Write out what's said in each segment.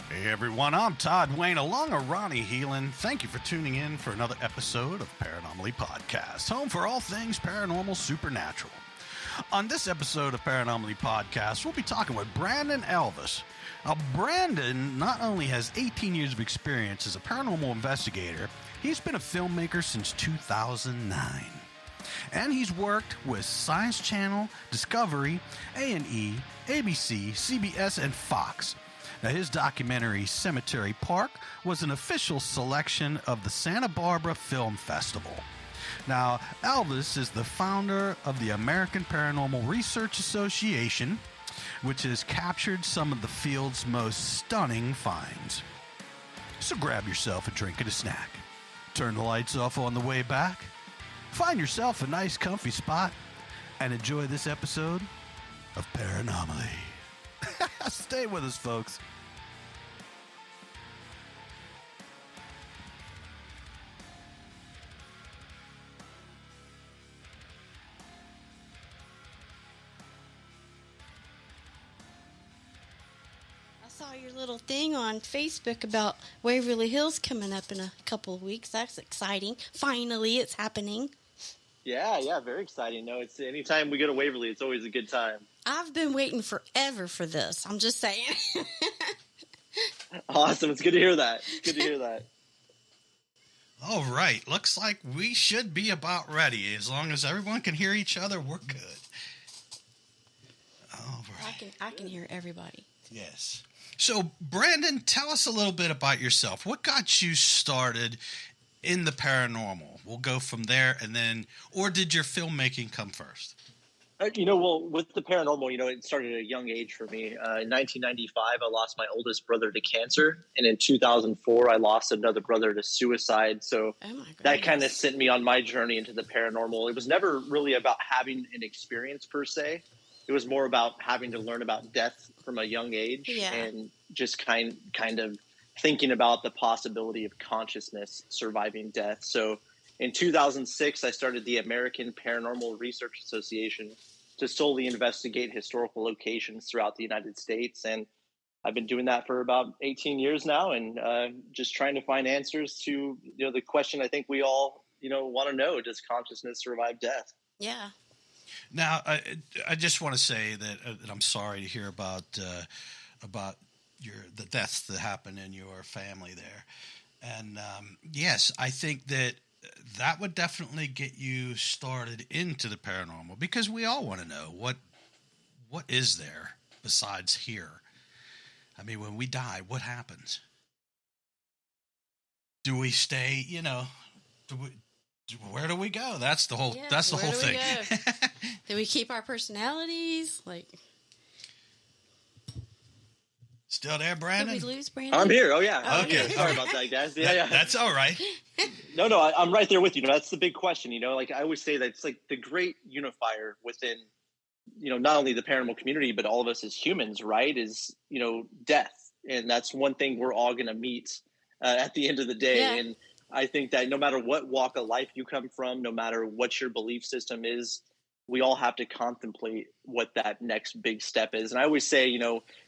Hey everyone, I'm Todd Wayne along with Ronnie Heelan. Thank you for tuning in for another episode of Paranomaly Podcast, home for all things paranormal supernatural. On this episode of Paranomaly Podcast, we'll be talking with Brandon Alvis. Now, Brandon not only has 18 years of experience as a paranormal investigator, he's been a filmmaker since 2009. And he's worked with Science Channel, Discovery, A&E, ABC, CBS, and Fox. Now, his documentary, Cemetery Park, was an official selection of the Santa Barbara Film Festival. Now, Alvis is the founder of the American Paranormal Research Association, which has captured some of the field's most stunning finds. So grab yourself a drink and a snack. Turn the lights off on the way back. Find yourself a nice comfy spot and enjoy this episode of Paranomaly. Stay with us, folks. I saw your little thing on Facebook about Waverly Hills coming up in a couple of weeks. That's exciting. Finally, it's happening. Yeah, very exciting. No, it's anytime we go to Waverly, it's always a good time. I've been waiting forever for this. I'm just saying. Awesome. It's good to hear that. All right. Looks like we should be about ready. As long as everyone can hear each other, we're good. All right. I can hear everybody. Yes. So, Brandon, tell us a little bit about yourself. What got you started in the paranormal? We'll go from there, and then, or did your filmmaking come first? Well, with the paranormal, it started at a young age for me. In 1995, I lost my oldest brother to cancer, and in 2004, I lost another brother to suicide. So that kind of sent me on my journey into the paranormal. It was never really about having an experience per se. It was more about having to learn about death from a young age, and just kind of thinking about the possibility of consciousness surviving death. So in 2006, I started the American Paranormal Research Association to solely investigate historical locations throughout the United States. And I've been doing that for about 18 years now, and just trying to find answers to the question I think we all want to know: does consciousness survive death? Yeah. Now, I just want to say that I'm sorry to hear about the deaths that happened in your family there. And yes, I think that would definitely get you started into the paranormal, because we all want to know what is there besides here. I mean, when we die, what happens? Do we stay? Where do we go? That's the whole. That's the whole thing. Do we keep our personalities? Still there, Brandon? Did we lose Brandon? I'm here. Oh, yeah. Oh, okay. Sorry about that, guys. Yeah. That's all right. No, I'm right there with you. That's the big question. Like I always say, that it's like the great unifier within, not only the paranormal community, but all of us as humans, right? Is, death. And that's one thing we're all going to meet at the end of the day. Yeah. And I think that no matter what walk of life you come from, no matter what your belief system is, we all have to contemplate what that next big step is. And I always say,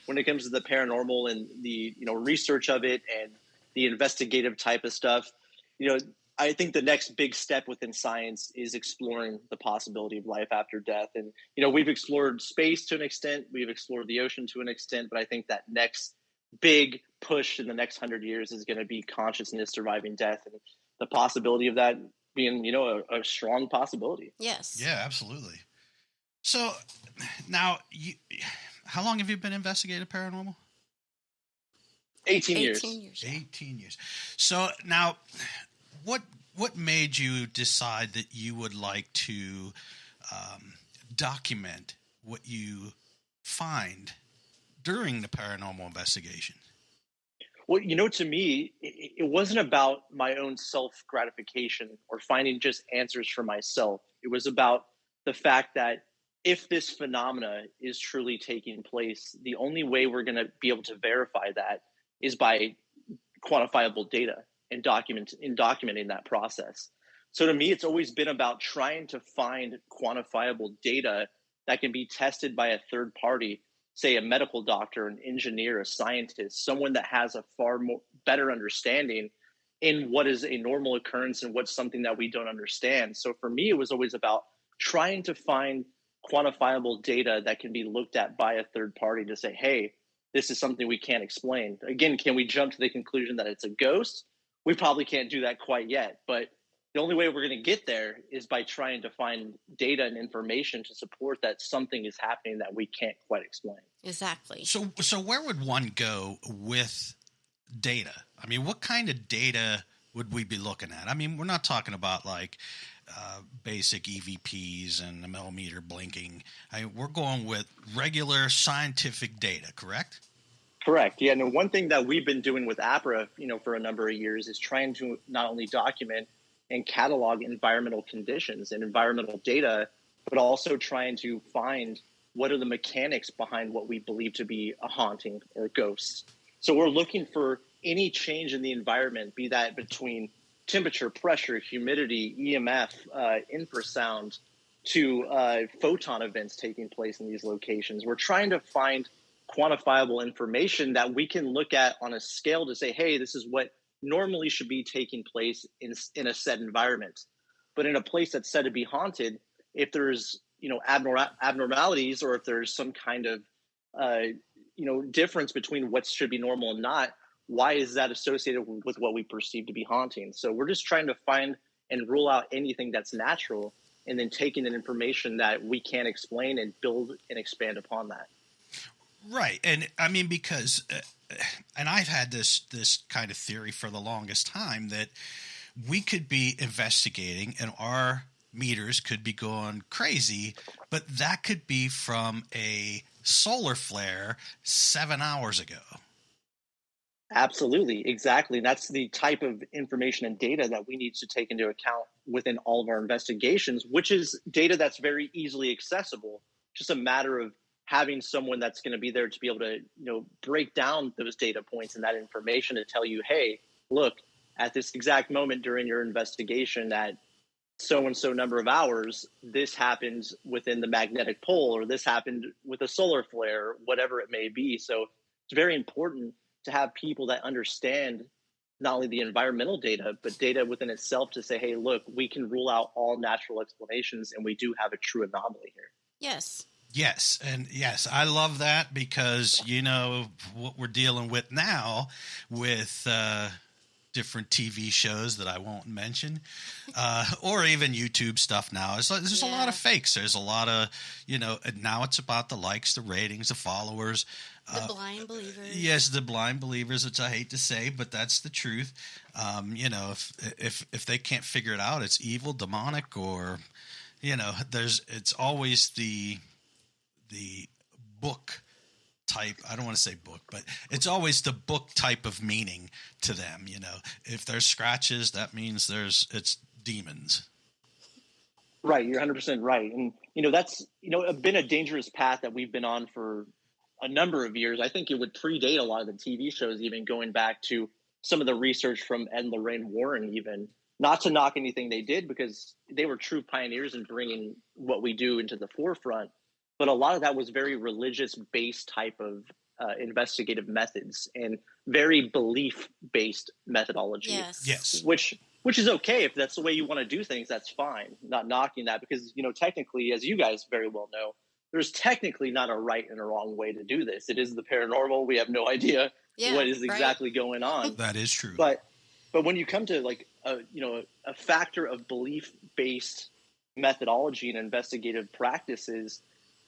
when it comes to the paranormal and the, research of it and the investigative type of stuff, I think the next big step within science is exploring the possibility of life after death. And, we've explored space to an extent, we've explored the ocean to an extent, but I think that next big push in the next 100 years is going to be consciousness surviving death, and the possibility of that being, a strong possibility. Yes. Yeah, absolutely. So now, how long have you been investigating paranormal? 18 years. 18 years. So now, what made you decide that you would like to document what you find during the paranormal investigation? Well, to me, it wasn't about my own self-gratification or finding just answers for myself. It was about the fact that if this phenomena is truly taking place, the only way we're going to be able to verify that is by quantifiable data and documenting that process. So to me, it's always been about trying to find quantifiable data that can be tested by a third party say, a medical doctor, an engineer, a scientist, someone that has a far more better understanding in what is a normal occurrence and what's something that we don't understand. So for me, it was always about trying to find quantifiable data that can be looked at by a third party to say, hey, this is something we can't explain. Again, can we jump to the conclusion that it's a ghost? We probably can't do that quite yet, but the only way we're going to get there is by trying to find data and information to support that something is happening that we can't quite explain. Exactly. So where would one go with data? I mean, what kind of data would we be looking at? I mean, we're not talking about like basic EVPs and a millimeter blinking. We're going with regular scientific data, correct? Correct. Yeah. No, one thing that we've been doing with APRA, for a number of years is trying to not only document and catalog environmental conditions and environmental data, but also trying to find what are the mechanics behind what we believe to be a haunting or ghosts. So we're looking for any change in the environment, be that between temperature, pressure, humidity, EMF, infrasound, to photon events taking place in these locations. We're trying to find quantifiable information that we can look at on a scale to say, hey, this is what normally should be taking place in a set environment. But in a place that's said to be haunted, if there's abnormalities, or if there's some kind of difference between what should be normal and not, why is that associated with what we perceive to be haunting? So we're just trying to find and rule out anything that's natural, and then taking the information that we can't explain and build and expand upon that. Right. And I mean, because and I've had this kind of theory for the longest time that we could be investigating and our meters could be going crazy, but that could be from a solar flare 7 hours ago. Absolutely. Exactly. That's the type of information and data that we need to take into account within all of our investigations, which is data that's very easily accessible. Just a matter of having someone that's going to be there to be able to, break down those data points and that information to tell you, hey, look, at this exact moment during your investigation at so-and-so number of hours, this happened within the magnetic pole, or this happened with a solar flare, whatever it may be. So it's very important to have people that understand not only the environmental data, but data within itself to say, hey, look, we can rule out all natural explanations, and we do have a true anomaly here. Yes. Yes. And yes, I love that because, what we're dealing with now with different TV shows that I won't mention, or even YouTube stuff now. There's a lot of fakes. There's a lot of, now it's about the likes, the ratings, the followers. The blind believers. Yes, the blind believers, which I hate to say, but that's the truth. If they can't figure it out, it's evil, demonic, or, it's always the book type. I don't want to say book, but it's always the book type of meaning to them. If there's scratches, that means it's demons. Right. You're 100% right. And, that's, been a dangerous path that we've been on for a number of years. I think it would predate a lot of the TV shows, even going back to some of the research from Ed and Lorraine Warren, even not to knock anything they did, because they were true pioneers in bringing what we do into the forefront. But a lot of that was very religious-based type of investigative methods and very belief-based methodology. Yes. Which is okay if that's the way you want to do things. That's fine. Not knocking that, because technically, as you guys very well know, there's technically not a right and a wrong way to do this. It is the paranormal. We have no idea what is exactly going on. That is true. But when you come to like a factor of belief-based methodology and investigative practices,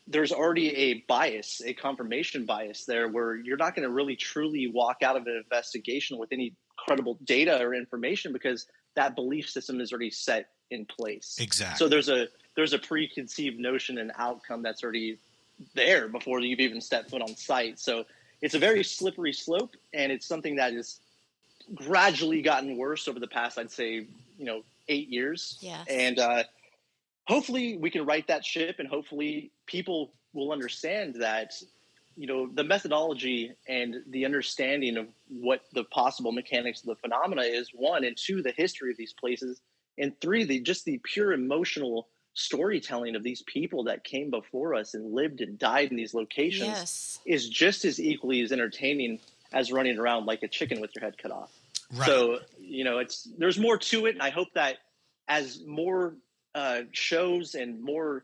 there's already a bias, a confirmation bias there, where you're not going to really truly walk out of an investigation with any credible data or information, because that belief system is already set in place. Exactly. So there's a preconceived notion and outcome that's already there before you've even stepped foot on site. So it's a very slippery slope, and it's something that has gradually gotten worse over the past, I'd say, 8 years. Yes. And hopefully we can right that ship, and hopefully people will understand that, the methodology and the understanding of what the possible mechanics of the phenomena is, one, and two, the history of these places, and three, the pure emotional storytelling of these people that came before us and lived and died in these locations Yes. is just as equally as entertaining as running around like a chicken with your head cut off. Right. So, there's more to it. And I hope that as more shows and more,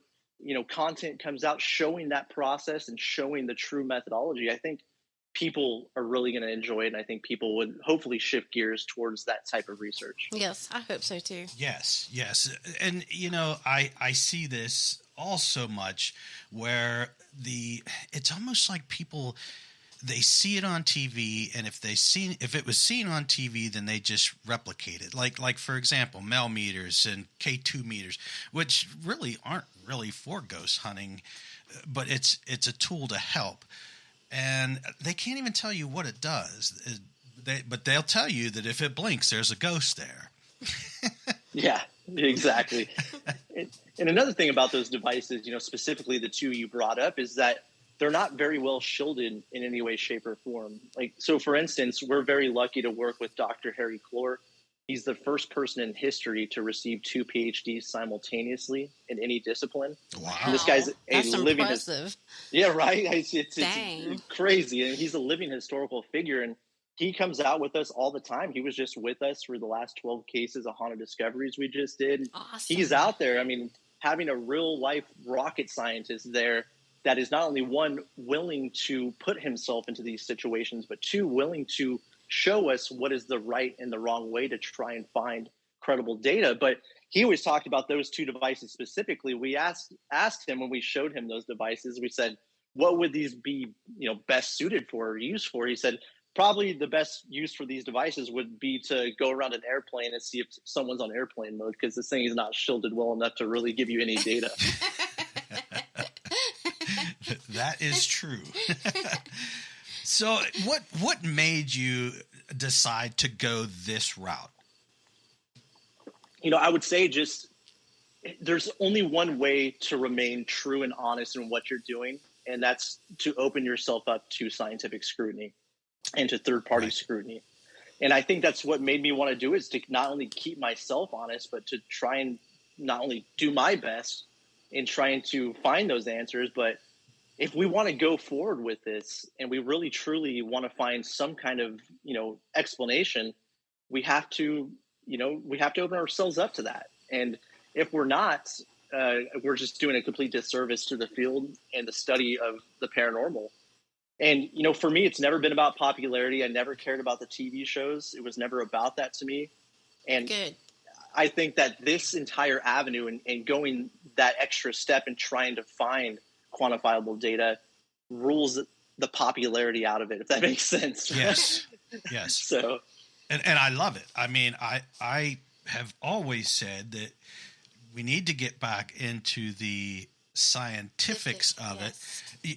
content comes out showing that process and showing the true methodology, I think people are really going to enjoy it. And I think people would hopefully shift gears towards that type of research. Yes, I hope so too. Yes. And, I see this all so much where it's almost like people, they see it on TV, and if it was seen on TV, then they just replicate it. Like for example, Mel meters and K2 meters, which really aren't really for ghost hunting, but it's a tool to help. And they can't even tell you what it does. But they'll tell you that if it blinks, there's a ghost there. Yeah, exactly. And another thing about those devices, specifically the two you brought up, is that they're not very well shielded in any way, shape, or form. So for instance, we're very lucky to work with Dr. Harry Clore. He's the first person in history to receive 2 PhDs simultaneously in any discipline. Wow. And this guy's That's living impressive. Yeah, right. It's Dang. crazy. And he's a living historical figure. And he comes out with us all the time. He was just with us for the last 12 cases of haunted discoveries we just did. Awesome. He's out there. I mean, having a real life rocket scientist there that is not only, one, willing to put himself into these situations, but two, willing to show us what is the right and the wrong way to try and find credible data. But he always talked about those 2 devices specifically. We asked him when we showed him those devices, we said, what would these be, best suited for or used for? He said, probably the best use for these devices would be to go around an airplane and see if someone's on airplane mode, because this thing is not shielded well enough to really give you any data. That is true. So what made you decide to go this route? I would say just there's only one way to remain true and honest in what you're doing, and that's to open yourself up to scientific scrutiny and to third-party scrutiny. And I think that's what made me want to do, is to not only keep myself honest, but to try and not only do my best in trying to find those answers, but if we want to go forward with this and we really truly want to find some kind of, explanation, we have to open ourselves up to that. And if we're not, we're just doing a complete disservice to the field and the study of the paranormal. And, for me, it's never been about popularity. I never cared about the TV shows. It was never about that to me. And Good. I think that this entire avenue and going that extra step and trying to find quantifiable data rules the popularity out of it, if that makes sense. Yes. So, and I love it. I mean, I have always said that we need to get back into the scientifics of it.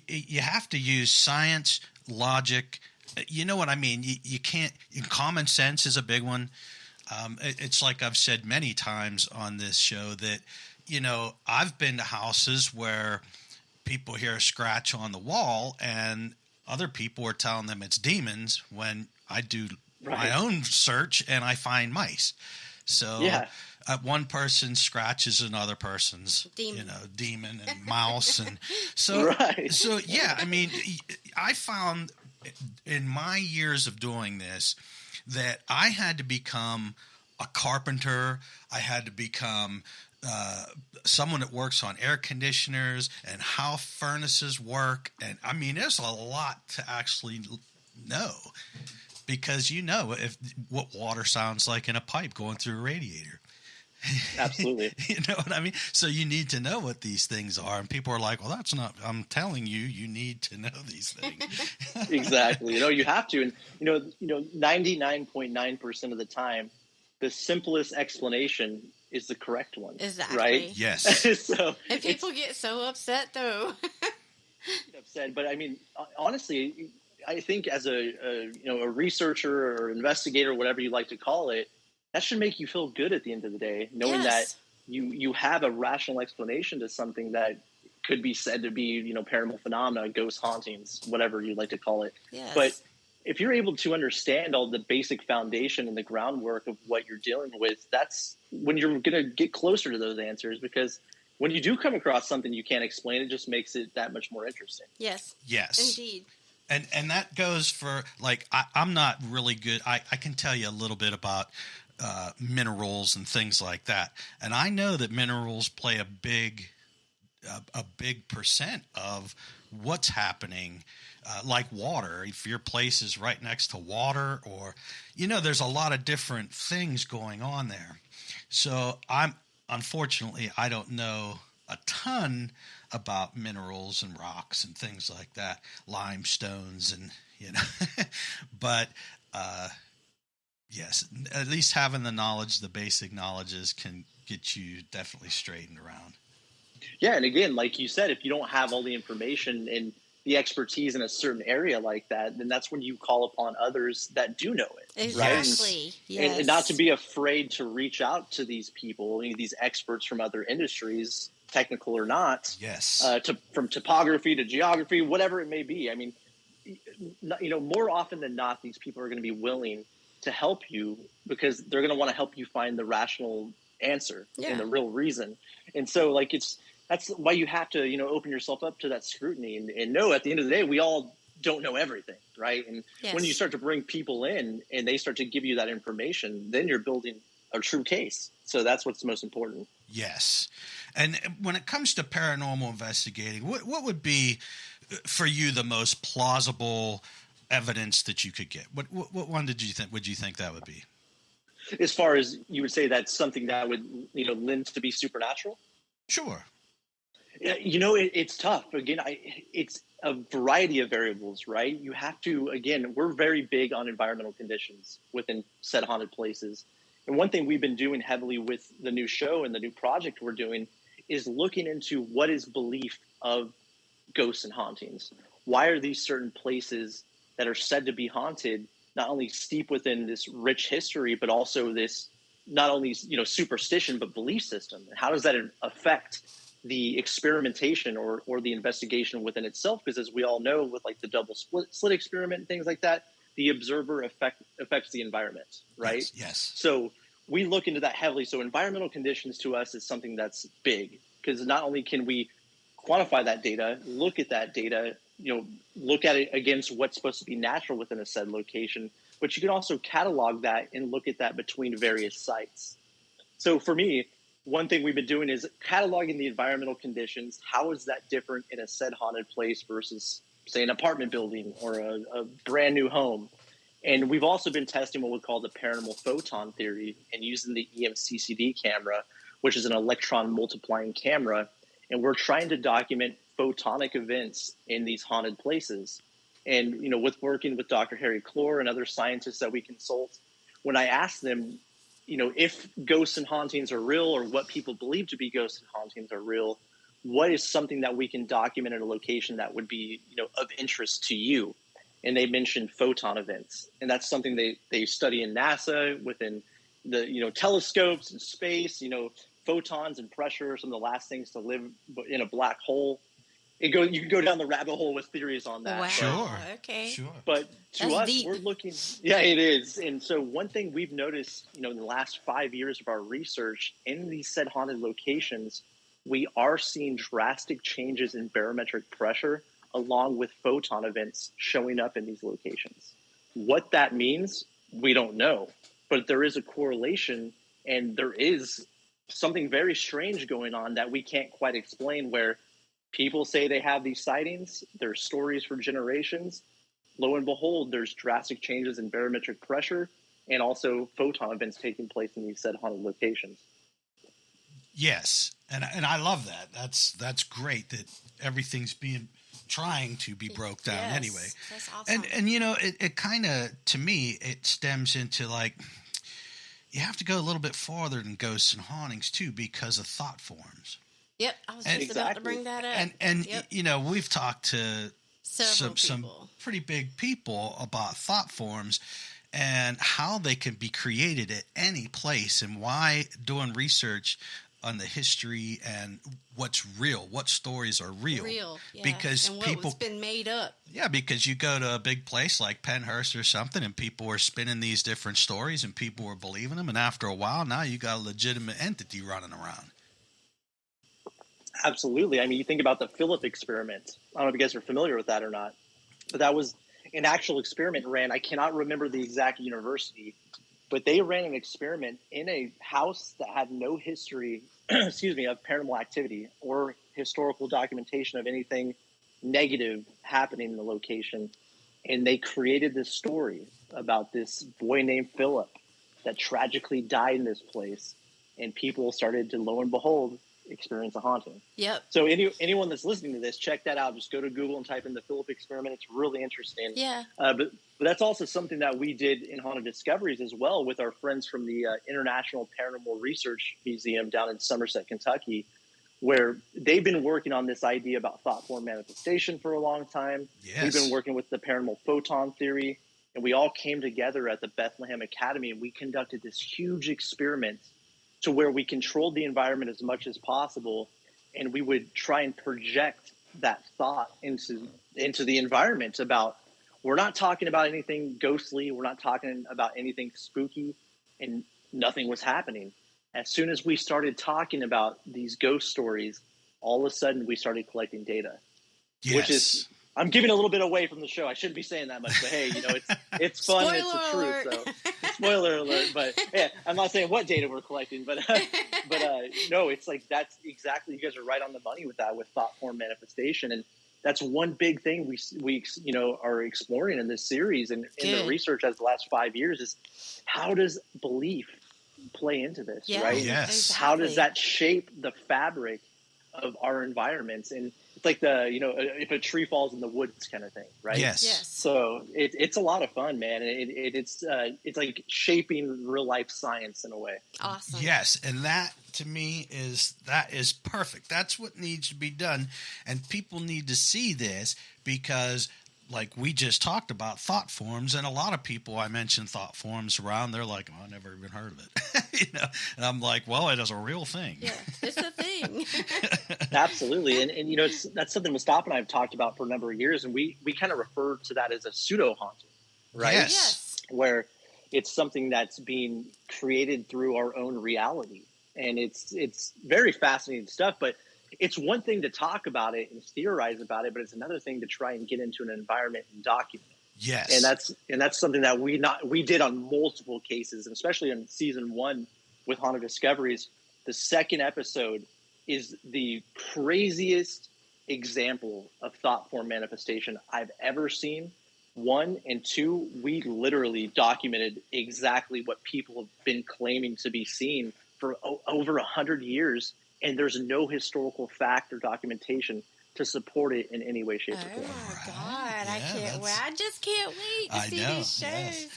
You have to use science, logic. You know what I mean? You can't. Common sense is a big one. It's like I've said many times on this show that, I've been to houses where people hear a scratch on the wall and other people are telling them it's demons, when I do my own search and I find mice. So one person scratches another person's demon and mouse. And so, I mean, I found in my years of doing this that I had to become a carpenter. I had to become someone that works on air conditioners and how furnaces work. And I mean, there's a lot to actually know, because what water sounds like in a pipe going through a radiator. Absolutely. You know what I mean? So you need to know what these things are. And people are like, well, that's not, I'm telling you, you need to know these things. Exactly. You have to. And, 99.9% of the time, the simplest explanation is the correct one. Exactly. Right? Yes. And people get so upset, though. But I mean, honestly, I think as a researcher or investigator, whatever you like to call it, that should make you feel good at the end of the day, knowing that you have a rational explanation to something that could be said to be, paranormal phenomena, ghost hauntings, whatever you like to call it. Yes. But if you're able to understand all the basic foundation and the groundwork of what you're dealing with, that's when you're going to get closer to those answers. Because when you do come across something you can't explain, it just makes it that much more interesting. Yes. Indeed. And that goes for, like, I'm not really good. I can tell you a little bit about minerals and things like that. And I know that minerals play a big percent of what's happening, like water. If your place is right next to water, or, there's a lot of different things going on there. So unfortunately, I don't know a ton about minerals and rocks and things like that, limestones and, but, yes, at least having the knowledge, the basic knowledges can get you definitely straightened around. Yeah. And again, like you said, if you don't have all the information and the expertise in a certain area like that, then that's when you call upon others that do know it. Exactly. Right? Yes. And not to be afraid to reach out to these people, these experts from other industries, technical or not. Yes. From topography to geography, whatever it may be. I mean, more often than not, these people are going to be willing to help you because they're going to want to help you find the rational answer and the real reason. And so, like, that's why you have to, open yourself up to that scrutiny and know at the end of the day, we all don't know everything, right? And when you start to bring people in and they start to give you that information, then you're building a true case. So that's what's most important. Yes. And when it comes to paranormal investigating, what would be for you the most plausible evidence that you could get? What one would you think that would be? As far as you would say that's something that would, lend to be supernatural? Sure. It's tough. Again, it's a variety of variables, right? You have to, again, we're very big on environmental conditions within said haunted places. And one thing we've been doing heavily with the new show and the new project we're doing is looking into what is belief of ghosts and hauntings. Why are these certain places that are said to be haunted not only steep within this rich history, but also this not only, superstition, but belief system? And how does that affect the experimentation or the investigation within itself? Because as we all know, with like the double slit experiment and things like that, the observer affects the environment, right? Yes. So we look into that heavily. So environmental conditions to us is something that's big, because not only can we quantify that data, look at that data, look at it against what's supposed to be natural within a said location, but you can also catalog that and look at that between various sites. So for me, one thing we've been doing is cataloging the environmental conditions. How is that different in a said haunted place versus, say, an apartment building or a brand new home? And we've also been testing what we call the paranormal photon theory and using the EMCCD camera, which is an electron multiplying camera. And we're trying to document photonic events in these haunted places. And, with working with Dr. Harry Clore and other scientists that we consult, when I ask them, if ghosts and hauntings are real, or what people believe to be ghosts and hauntings are real, what is something that we can document in a location that would be, of interest to you? And they mentioned photon events. And that's something they study in NASA within the, telescopes and space. Photons and pressure are some of the last things to live in a black hole. You can go down the rabbit hole with theories on that. Wow. Sure. Okay. Sure. But to That's us, deep. we're looking. Yeah, it is. And so one thing we've noticed, in the last 5 years of our research in these said haunted locations, we are seeing drastic changes in barometric pressure along with photon events showing up in these locations. What that means, we don't know. But there is a correlation, and there is something very strange going on that we can't quite explain, where people say they have these sightings, there's stories for generations. Lo and behold, there's drastic changes in barometric pressure and also photon events taking place in these said haunted locations. Yes, and I love that. That's great that everything's trying to be broke down. Yes, anyway. That's awesome. And it kind of, to me, it stems into, like, you have to go a little bit farther than ghosts and hauntings too, because of thought forms. Yep, I was just about to bring that up. And yep. We've talked to some pretty big people about thought forms and how they can be created at any place, and why doing research on the history and what's real, what stories are real. Yeah. Because and what's been made up. Yeah, because you go to a big place like Penhurst or something, and people are spinning these different stories, and people are believing them, and after a while, now you got a legitimate entity running around. Absolutely. I mean, you think about the Philip experiment. I don't know if you guys are familiar with that or not, but that was an actual experiment ran. I cannot remember the exact university, but they ran an experiment in a house that had no history, excuse me, of paranormal activity or historical documentation of anything negative happening in the location. And they created this story about this boy named Philip that tragically died in this place. And people started to, lo and behold, experience a haunting. Yep. So anyone that's listening to this, check that out. Just go to Google and type in the Philip experiment. It's really interesting. Yeah. But that's also something that we did in Haunted Discoveries as well with our friends from the International Paranormal Research Museum down in Somerset, Kentucky, where they've been working on this idea about thought form manifestation for a long time. Yes. We've been working with the paranormal photon theory, and we all came together at the Bethlehem Academy, and we conducted this huge experiment to where we controlled the environment as much as possible, and we would try and project that thought into the environment about, we're not talking about anything ghostly, we're not talking about anything spooky, and nothing was happening. As soon as we started talking about these ghost stories, all of a sudden we started collecting data. Yes. Which is, I'm giving a little bit away from the show. I shouldn't be saying that much, but hey, it's fun. Spoiler it's the alert. truth. So spoiler alert. But yeah, I'm not saying what data we're collecting, but no, it's like, that's exactly, you guys are right on the money with that, with thought form manifestation. And that's one big thing we are exploring in this series and in the research as the last 5 years is, how does belief play into this, right? Yes. Exactly. How does that shape the fabric of our environments? And it's like if a tree falls in the woods kind of thing, right? Yes. So it's a lot of fun, man. It's like shaping real life science in a way. Awesome. Yes, and that to me is perfect. That's what needs to be done, and people need to see this because, like we just talked about, thought forms, and a lot of people I mention thought forms around, they're like, "Oh, I never even heard of it," And I'm like, "Well, it is a real thing." Yeah, it's a thing. Absolutely, and that's something Mustafa and I have talked about for a number of years, and we kind of refer to that as a pseudo haunting, right? Yes. Where it's something that's being created through our own reality, and it's very fascinating stuff, but. It's one thing to talk about it and theorize about it, but it's another thing to try and get into an environment and document. Yes. And that's something that we did on multiple cases, and especially in season 1 with Haunted Discoveries. The second episode is the craziest example of thought form manifestation I've ever seen. 1 and 2, we literally documented exactly what people have been claiming to be seeing for over 100 years. And there's no historical fact or documentation to support it in any way, shape, or form. Oh my God! I can't wait. I just can't wait to see these shows.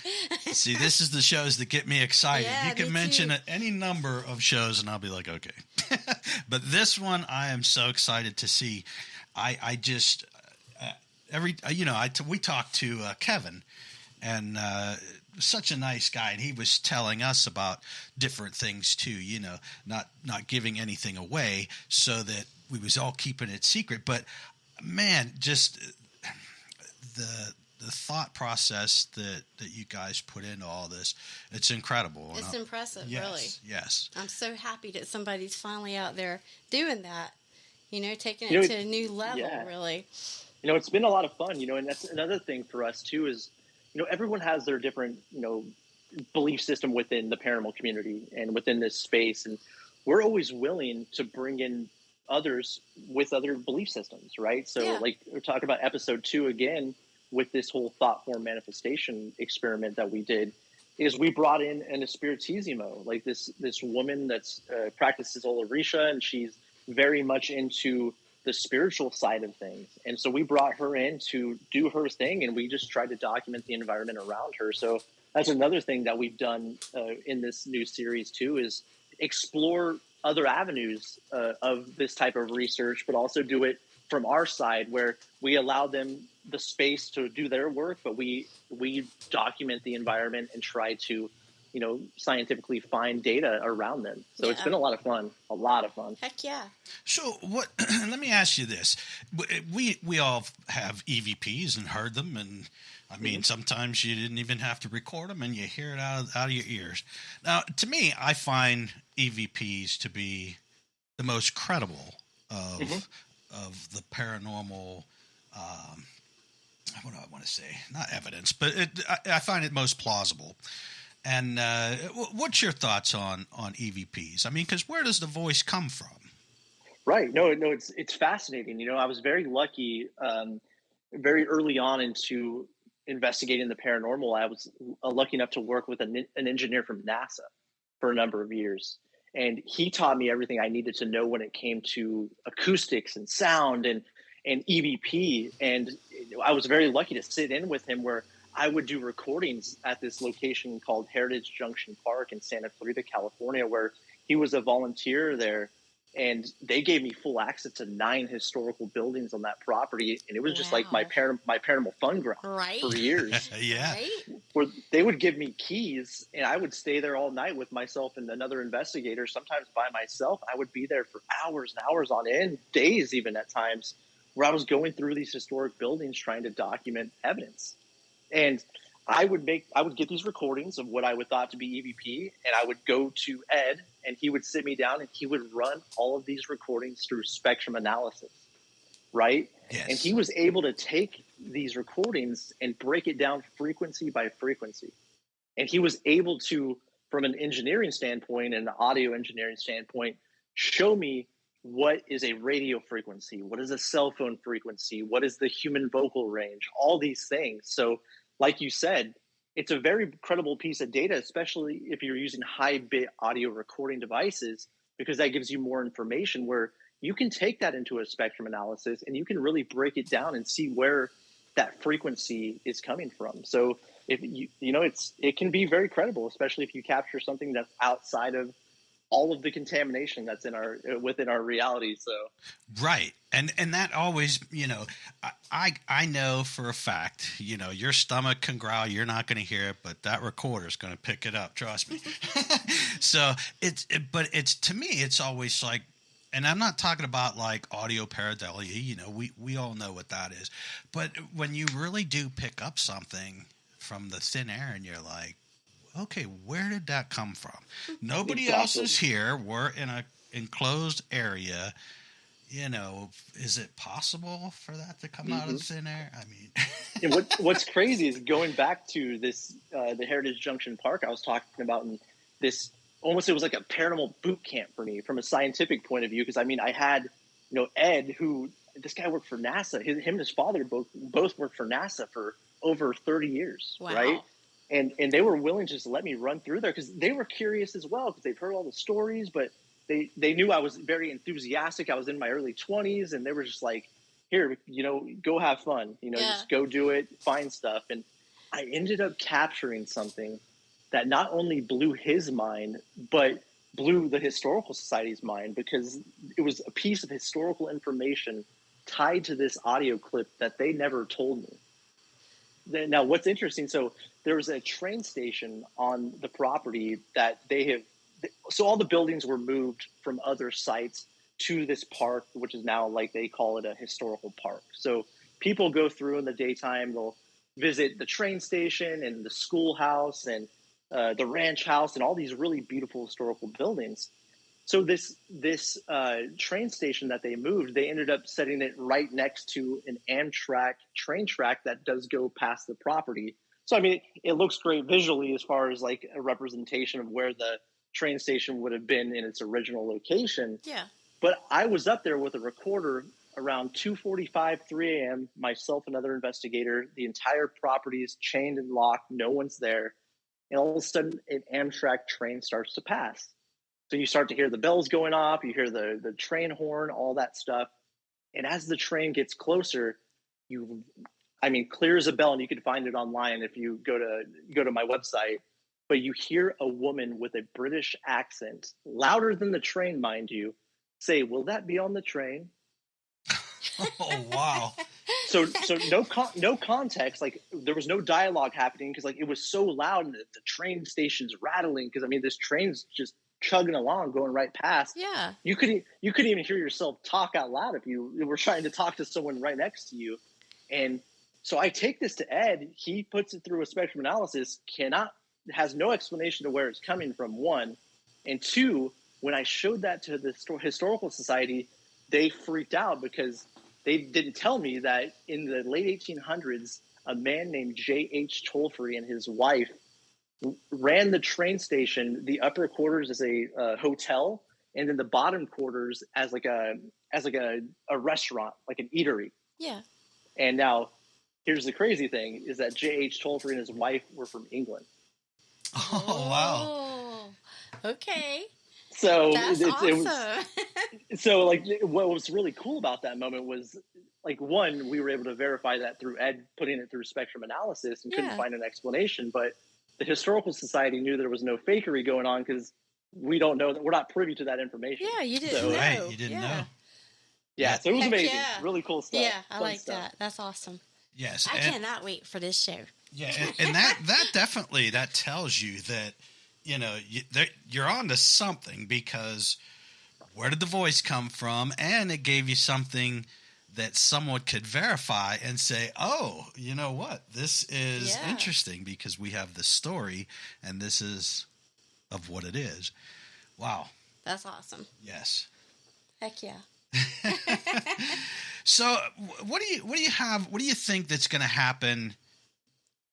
Yes. See, this is the shows that get me excited. Yeah, you can me mention too. any number of shows, and I'll be like, okay. But this one, I am so excited to see. I just we talked to Kevin, and such a nice guy, and he was telling us about different things too, not giving anything away so that we was all keeping it secret. But man, just the thought process that you guys put into all this, it's incredible. It's impressive, yes, really. Yes. I'm so happy that somebody's finally out there doing that, taking it to a new level, really. It's been a lot of fun, and that's another thing for us too is, everyone has their different, belief system within the paranormal community and within this space. And we're always willing to bring in others with other belief systems, right? So like we're talking about episode 2 again with this whole thought form manifestation experiment that we did, is we brought in an Espiritismo, like this woman that's practices Orisha, and she's very much into the spiritual side of things. And so we brought her in to do her thing, and we just tried to document the environment around her. So that's another thing that we've done in this new series too, is explore other avenues of this type of research, but also do it from our side where we allow them the space to do their work, but we document the environment and try to scientifically find data around them. So it's been a lot of fun. Heck yeah. So what, let me ask you this. We all have EVPs and heard them. And I mean, sometimes you didn't even have to record them and you hear it out of your ears. Now, to me, I find EVPs to be the most credible of Mm-hmm. of the paranormal. What do I want to say? Not evidence, but I find it most plausible. And what's your thoughts on EVPs? I mean, because where does the voice come from? Right. No, it's fascinating. You know, I was very lucky, very early on into investigating the paranormal. I was lucky enough to work with an engineer from NASA for a number of years. And he taught me everything I needed to know when it came to acoustics and sound and EVP. And I was very lucky to sit in with him where I would do recordings at this location called Heritage Junction Park in Santa Clarita, California, where he was a volunteer there. And they gave me full access to 9 historical buildings on that property. And it was just like my paranormal fun ground for years. Yeah. Right? Where they would give me keys and I would stay there all night with myself and another investigator, sometimes by myself. I would be there for hours and hours on end, days even at times, where I was going through these historic buildings trying to document evidence. And I would get these recordings of what I would thought to be EVP, and I would go to Ed, and he would sit me down, and he would run all of these recordings through spectrum analysis, right? Yes. And he was able to take these recordings and break it down frequency by frequency. And he was able to, from an engineering standpoint and an audio engineering standpoint, show me what is a radio frequency, what is a cell phone frequency, what is the human vocal range, all these things. So like you said, it's a very credible piece of data, especially if you're using high bit audio recording devices, because that gives you more information where you can take that into a spectrum analysis and you can really break it down and see where that frequency is coming from. So if it can be very credible, especially if you capture something that's outside of all of the contamination that's within our reality. So right. And that always, I know for a fact, your stomach can growl, you're not going to hear it, but that recorder is going to pick it up. Trust me. So it's to me, it's always like, and I'm not talking about like audio pareidolia, we all know what that is, but when you really do pick up something from the thin air and you're like, okay, where did that come from? Nobody else is here. We're in an enclosed area. Is it possible for that to come out of thin air? I mean, and what's crazy is going back to this, the Heritage Junction Park I was talking about, and this almost, it was like a paranormal boot camp for me from a scientific point of view. Because I mean, I had, Ed, who this guy worked for NASA. Him and his father both worked for NASA for over 30 years, right? And they were willing to just let me run through there because they were curious as well because they've heard all the stories, but they knew I was very enthusiastic. I was in my early 20s, and they were just like, here, go have fun, just go do it, find stuff. And I ended up capturing something that not only blew his mind, but blew the Historical Society's mind, because it was a piece of historical information tied to this audio clip that they never told me. Now, what's interesting, so there was a train station on the property that so all the buildings were moved from other sites to this park, which is now, like, they call it a historical park. So people go through in the daytime, they'll visit the train station and the schoolhouse and the ranch house and all these really beautiful historical buildings. So this train station that they moved, they ended up setting it right next to an Amtrak train track that does go past the property. So, I mean, it looks great visually as far as like a representation of where the train station would have been in its original location. Yeah. But I was up there with a recorder around 2:45, 3 a.m., myself, another investigator. The entire property is chained and locked. No one's there. And all of a sudden, an Amtrak train starts to pass. So you start to hear the bells going off, you hear the train horn, all that stuff. And as the train gets closer, clear as a bell, and you can find it online if you go to my website. But you hear a woman with a British accent, louder than the train, mind you, say, "Will that be on the train?" Oh, wow. So no context. Like, there was no dialogue happening because, like, it was so loud and the train station's rattling. Because, I mean, this train's just chugging along, going right past. Yeah. You could even hear yourself talk out loud if you were trying to talk to someone right next to you. And so I take this to Ed. He puts it through a spectrum analysis. Has no explanation to where it's coming from, one. And two, when I showed that to the Historical Society, they freaked out because they didn't tell me that in the late 1800s, a man named J.H. Tolfree and his wife ran the train station, the upper quarters as a hotel, and then the bottom quarters as like a restaurant, like an eatery. Yeah. And now, here's the crazy thing: is that J.H. Tolfree and his wife were from England. Oh, wow. Okay. So that's awesome. It was, so like what was really cool about that moment was like, one, we were able to verify that through Ed putting it through spectrum analysis and couldn't find an explanation, but the Historical Society knew there was no fakery going on because we don't know that we're not privy to that information. Yeah, you didn't know. Right, you didn't know. Yeah, so it was Heck amazing. yeah. Really cool stuff. Yeah, I like stuff. that. That's awesome. Yes. I cannot wait for this show. Yeah, and that definitely, that tells you that, you know, you're on to something, because where did the voice come from? And it gave you something that someone could verify and say, oh, you know what? This is interesting because we have this story and this is of what it is. Wow. That's awesome. Yes. Heck yeah. So what do you think that's going to happen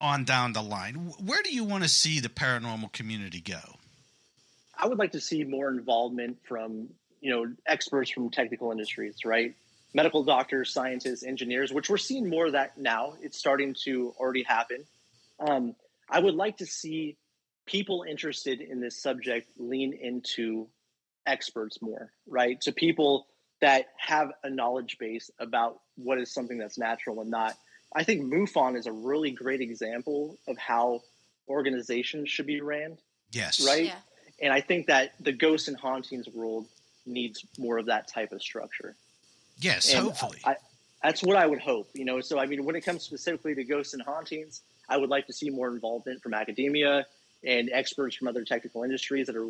on down the line? Where do you want to see the paranormal community go? I would like to see more involvement from, experts from technical industries, right? Medical doctors, scientists, engineers, which we're seeing more of that now. It's starting to already happen. I would like to see people interested in this subject lean into experts more, right? To people that have a knowledge base about what is something that's natural and not. I think MUFON is a really great example of how organizations should be ran. Yes. Right? Yeah. And I think that the ghosts and hauntings world needs more of that type of structure. Yes, and hopefully. That's what I would hope. So, I mean, when it comes specifically to ghosts and hauntings, I would like to see more involvement from academia and experts from other technical industries that are,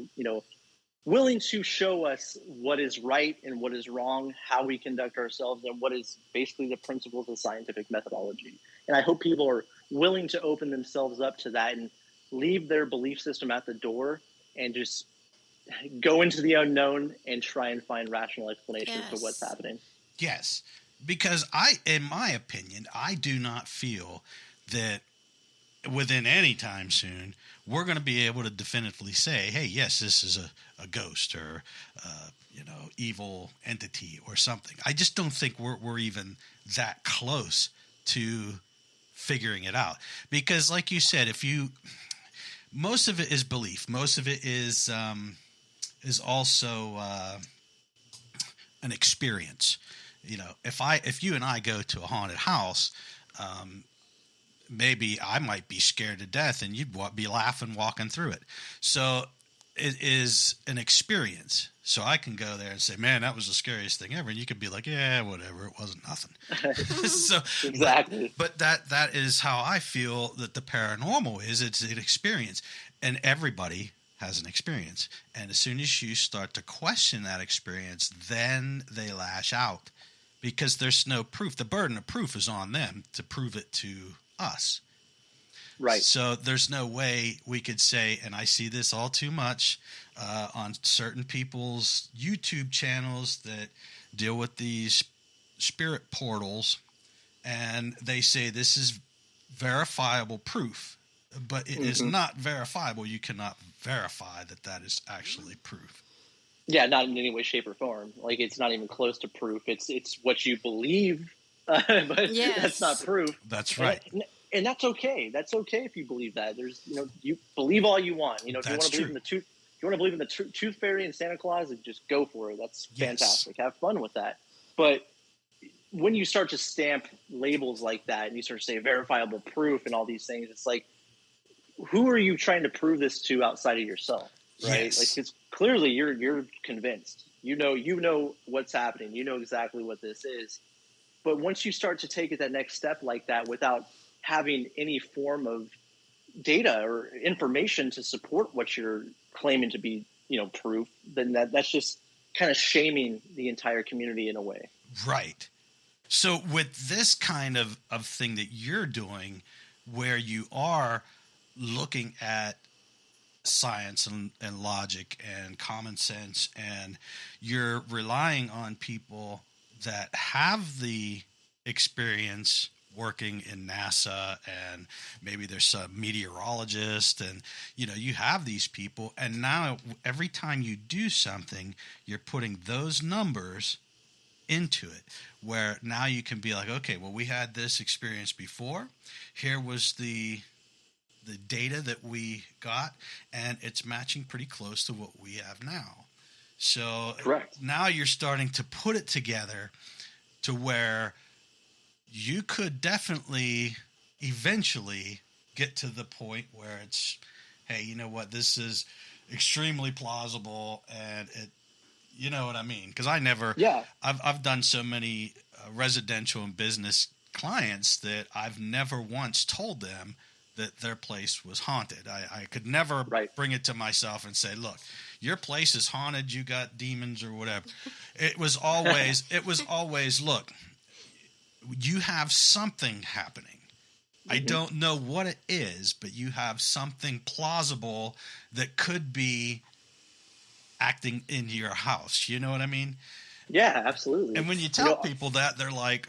willing to show us what is right and what is wrong, how we conduct ourselves, and what is basically the principles of scientific methodology. And I hope people are willing to open themselves up to that and leave their belief system at the door and just go into the unknown and try and find rational explanations for what's happening. Yes, because in my opinion, I do not feel that within any time soon we're going to be able to definitively say, hey, yes, this is a ghost or evil entity or something. I just don't think we're even that close to figuring it out, because like you said, most of it is belief, most of it is also an experience. If you and I go to a haunted house, maybe I might be scared to death and you'd be laughing walking through it. So it is an experience. So I can go there and say, man, that was the scariest thing ever. And you could be like, yeah, whatever. It wasn't nothing. So exactly. But that is how I feel that the paranormal is. It's an experience, and everybody has an experience. And as soon as you start to question that experience, then they lash out, because there's no proof. The burden of proof is on them to prove it to us. Right. So there's no way we could say, and I see this all too much on certain people's YouTube channels that deal with these spirit portals, and they say this is verifiable proof, but it is not verifiable. You cannot verify that is actually proof. Yeah, not in any way, shape, or form. Like, it's not even close to proof. It's what you believe, but that's not proof. That's right. And that's okay. That's okay if you believe that. There's, you believe all you want. If you want to believe in the tooth, if you want to believe in the tooth fairy and Santa Claus, just go for it. That's fantastic. Have fun with that. But when you start to stamp labels like that and you start to say verifiable proof and all these things, it's like, who are you trying to prove this to outside of yourself? Right? Yes. Like, it's clearly you're convinced. You know what's happening. You know exactly what this is. But once you start to take it that next step like that without having any form of data or information to support what you're claiming to be, proof, then that's just kind of shaming the entire community in a way. Right. So with this kind of thing that you're doing, where you are looking at science and logic and common sense, and you're relying on people that have the experience working in NASA, and maybe there's some meteorologist, and you have these people, and now every time you do something, you're putting those numbers into it, where now you can be like, okay, well, we had this experience before. Here was the data that we got, and it's matching pretty close to what we have now. So correct. Now you're starting to put it together to where you could definitely eventually get to the point where it's, hey, you know what, this is extremely plausible, and it, you know what I mean? Because I've done so many residential and business clients that I've never once told them that their place was haunted. I could never bring it to myself and say, look, your place is haunted, you got demons or whatever. It was always, look, you have something happening. I don't know what it is, but you have something plausible that could be acting in your house. You know what I mean? Yeah, absolutely. And when you tell people that, they're like,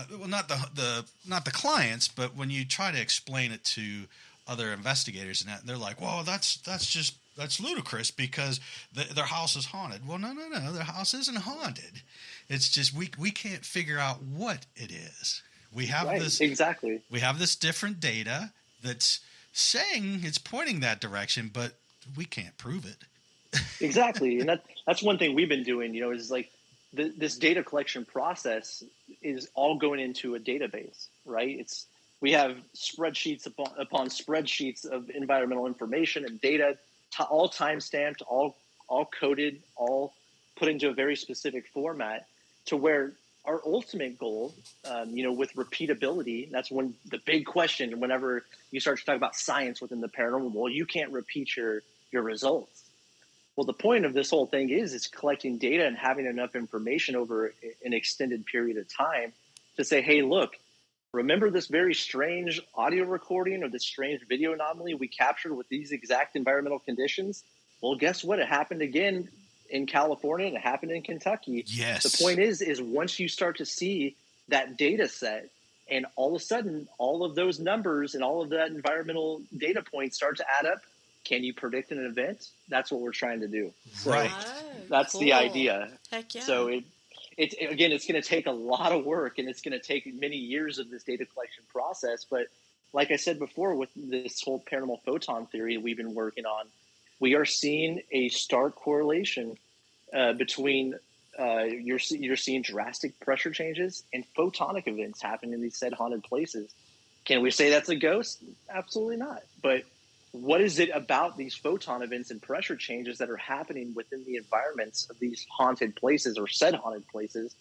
well, not the clients, but when you try to explain it to other investigators and that, they're like, well, that's ludicrous because their house is haunted. Well, no, their house isn't haunted. It's just we can't figure out what it is. We have we have this different data that's saying it's pointing that direction, but we can't prove it. Exactly. And that's one thing we've been doing, is like this data collection process is all going into a database, right? We have spreadsheets upon spreadsheets of environmental information and data, all time-stamped, all coded, all put into a very specific format, to where our ultimate goal, with repeatability, that's when the big question, whenever you start to talk about science within the paranormal, well, you can't repeat your results. Well, the point of this whole thing is collecting data and having enough information over an extended period of time to say, hey, look, remember this very strange audio recording or this strange video anomaly we captured with these exact environmental conditions? Well, guess what? It happened again in California and it happened in Kentucky. Yes. The point is once you start to see that data set and all of a sudden all of those numbers and all of that environmental data points start to add up, can you predict an event? That's what we're trying to do. So right. That's the idea. Heck yeah. So it's going to take a lot of work, and it's going to take many years of this data collection process. But like I said before, with this whole paranormal photon theory we've been working on, we are seeing a stark correlation between you're seeing drastic pressure changes and photonic events happen in these said haunted places. Can we say that's a ghost? Absolutely not. But what is it about these photon events and pressure changes that are happening within the environments of these haunted places or said haunted places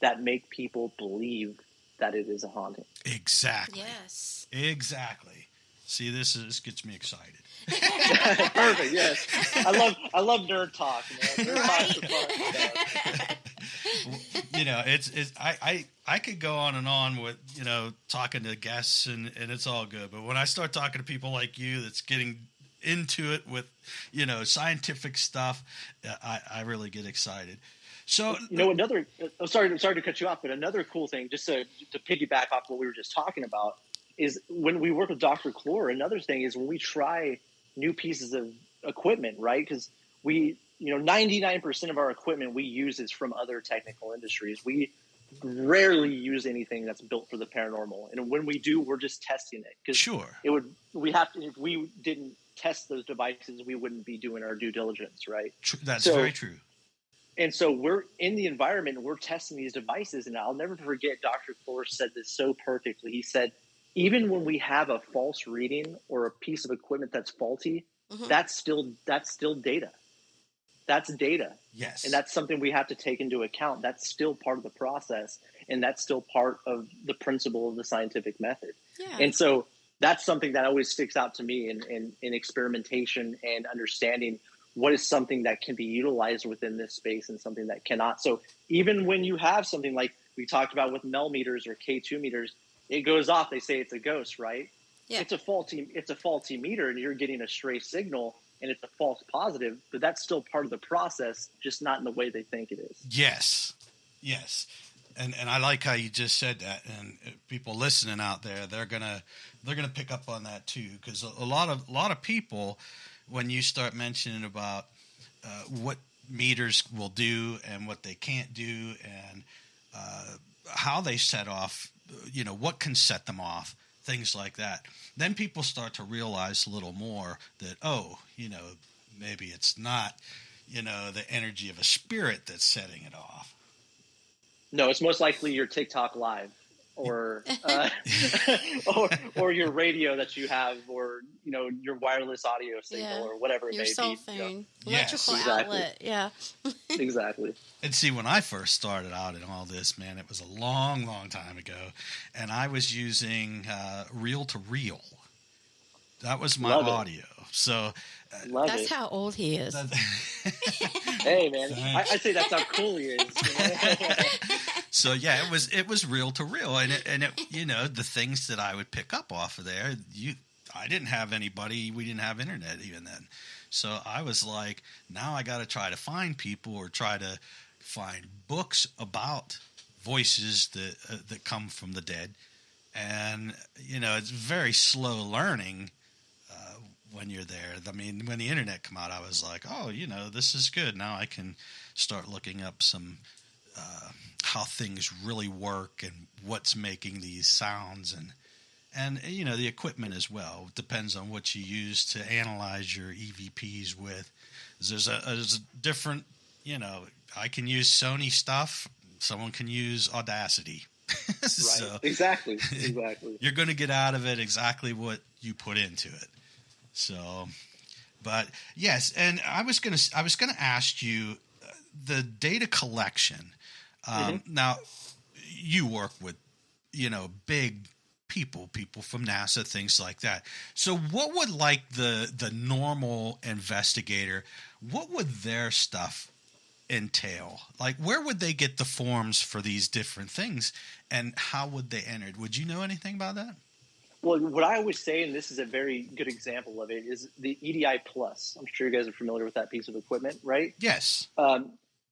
that make people believe that it is a haunting? Exactly. Yes. Exactly. See, this gets me excited. Perfect. Yes. I love nerd talk. Man. Nerd talk's fun. It's I could go on and on with, talking to guests and it's all good. But when I start talking to people like you that's getting into it with, scientific stuff, I really get excited. So, sorry to cut you off, but another cool thing, just to piggyback off what we were just talking about, is when we work with Dr. Clore, another thing is when we try new pieces of equipment, right? Because 99% of our equipment we use is from other technical industries. We rarely use anything that's built for the paranormal. And when we do, we're just testing it. Because sure. If we didn't test those devices, we wouldn't be doing our due diligence, right? That's very true. And so we're in the environment, we're testing these devices. And I'll never forget, Dr. Clore said this so perfectly. He said, even when we have a false reading or a piece of equipment that's faulty, that's still data. That's data. Yes. And that's something we have to take into account. That's still part of the process. And that's still part of the principle of the scientific method. Yeah. And so that's something that always sticks out to me in experimentation and understanding what is something that can be utilized within this space and something that cannot. So even when you have something like we talked about with Mel meters or K2 meters, it goes off, they say it's a ghost, right? Yeah. It's a faulty meter and you're getting a stray signal. and it's a false positive, but that's still part of the process, just not in the way they think it is. Yes. And I like how you just said that, and people listening out there, they're gonna pick up on that too, because a lot of people, when you start mentioning about what meters will do and what they can't do, and how they set off, what can set them off, things like that, then people start to realize a little more that, maybe it's not, the energy of a spirit that's setting it off. No, it's most likely your TikTok live or or your radio that you have, or your wireless audio signal, or whatever it may be. Your cell phone, Yes. electrical outlet. Yeah. Exactly. And see, when I first started out in all this, man, it was a long, long time ago, and I was using reel-to-reel. That was my audio. So that's how old he is. Hey, man, I say that's how cool he is. So yeah, it was reel to reel, and it the things that I would pick up off of there, I didn't have anybody, we didn't have internet even then, so I was like, now I got to try to find people or try to find books about voices that come from the dead, and it's very slow learning. When you're there, I mean, when the internet came out, I was like, oh, this is good. Now I can start looking up some how things really work and what's making these sounds, and the equipment as well. It depends on what you use to analyze your EVPs with. There's a different, I can use Sony stuff. Someone can use Audacity. Right. So, Exactly. You're going to get out of it exactly what you put into it. So, but yes, and I was gonna ask you the data collection. Now, you work with big people from NASA, things like that. So, what would the normal investigator? What would their stuff entail? Like, where would they get the forms for these different things, and how would they enter it? Would you know anything about that? Well, what I always say, and this is a very good example of it, is the EDI Plus. I'm sure you guys are familiar with that piece of equipment, right? Yes.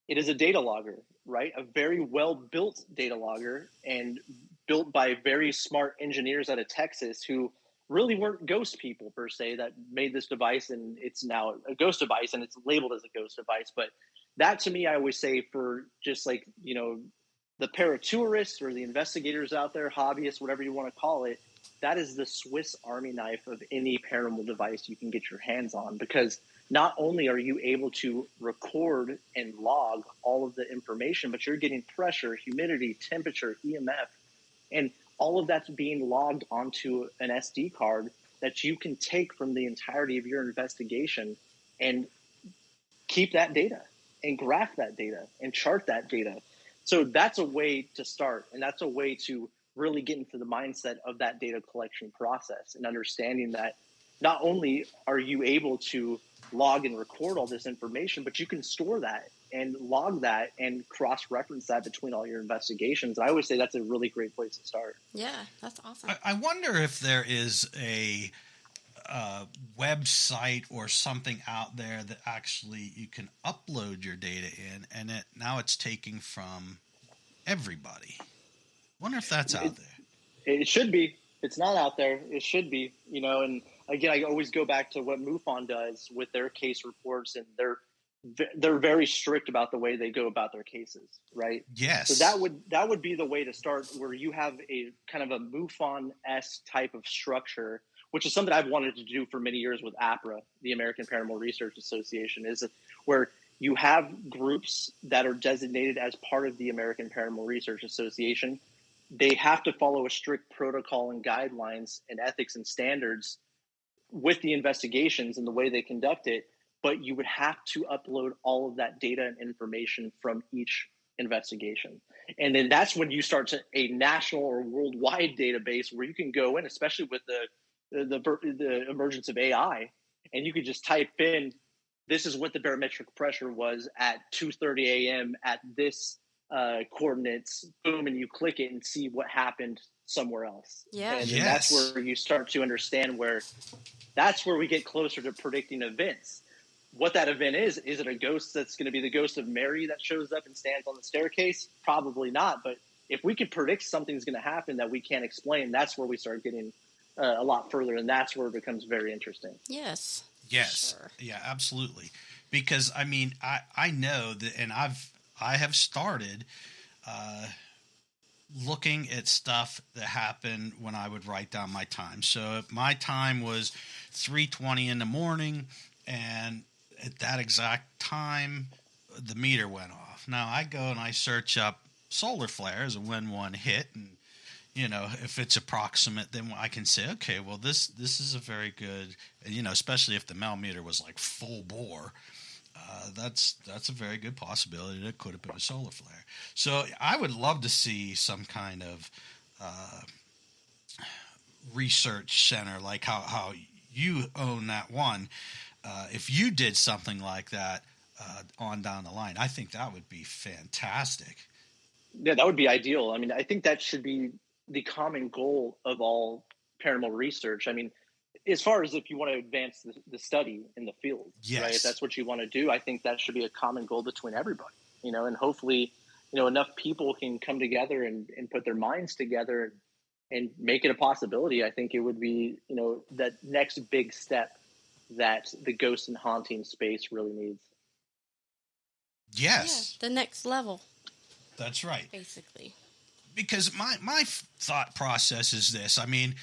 It is a data logger, right? A very well-built data logger, and built by very smart engineers out of Texas who really weren't ghost people per se that made this device, and it's now a ghost device, and it's labeled as a ghost device. But that, to me, I always say, for just like, the paratourists or the investigators out there, hobbyists, whatever you want to call it, that is the Swiss Army knife of any paranormal device you can get your hands on, because not only are you able to record and log all of the information, but you're getting pressure, humidity, temperature, EMF, and all of that's being logged onto an SD card that you can take from the entirety of your investigation and keep that data and graph that data and chart that data. So that's a way to start, and that's a way to really get into the mindset of that data collection process, and understanding that not only are you able to log and record all this information, but you can store that and log that and cross-reference that between all your investigations. I always say that's a really great place to start. Yeah, that's awesome. I wonder if there is a website or something out there that actually you can upload your data in, and now it's taking from everybody. Wonder if that's out there. It should be. It's not out there. It should be. And again, I always go back to what MUFON does with their case reports, and they're very strict about the way they go about their cases, right? Yes. So that would be the way to start, where you have a kind of a MUFON-esque type of structure, which is something I've wanted to do for many years with APRA, the American Paranormal Research Association, is where you have groups that are designated as part of the American Paranormal Research Association. They have to follow a strict protocol and guidelines and ethics and standards with the investigations and the way they conduct it, but you would have to upload all of that data and information from each investigation. And then that's when you start a national or worldwide database where you can go in, especially with the emergence of AI, and you could just type in, this is what the barometric pressure was at 2:30 a.m. at this coordinates, boom, and you click it and see what happened somewhere else. Yeah. And Yes. that's where you start to understand that's where we get closer to predicting events. What that event is it a ghost that's going to be the ghost of Mary that shows up and stands on the staircase? Probably not. But if we could predict something's going to happen that we can't explain, that's where we start getting a lot further. And that's where it becomes very interesting. Yes. Yes. Sure. Yeah, absolutely. Because I mean, I know that, and I have started looking at stuff that happened when I would write down my time. So if my time was 3:20 in the morning, and at that exact time, the meter went off. Now I go and I search up solar flares and when one hit, and if it's approximate, then I can say, okay, well this is a very good, especially if the millimeter was like full bore. That's a very good possibility that it could have been a solar flare. So I would love to see some kind of research center like how you own that one. If you did something like that on down the line, I think that would be fantastic. Yeah, that would be ideal. I mean, I think that should be the common goal of all paranormal research. I mean, as far as if you want to advance the study in the field, yes. Right? If that's what you want to do, I think that should be a common goal between everybody, and hopefully, enough people can come together and put their minds together and make it a possibility. I think it would be, that next big step that the ghost and haunting space really needs. Yes. Yeah, the next level. That's right. Basically. Because my thought process is this. I mean,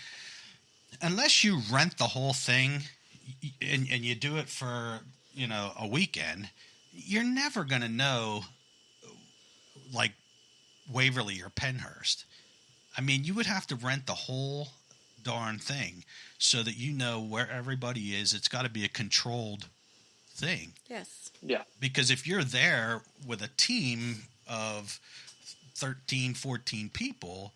unless you rent the whole thing and you do it for, a weekend, you're never going to know, like, Waverly or Penhurst. I mean, you would have to rent the whole darn thing so that you know where everybody is. It's got to be a controlled thing. Yes. Yeah. Because if you're there with a team of 13, 14 people,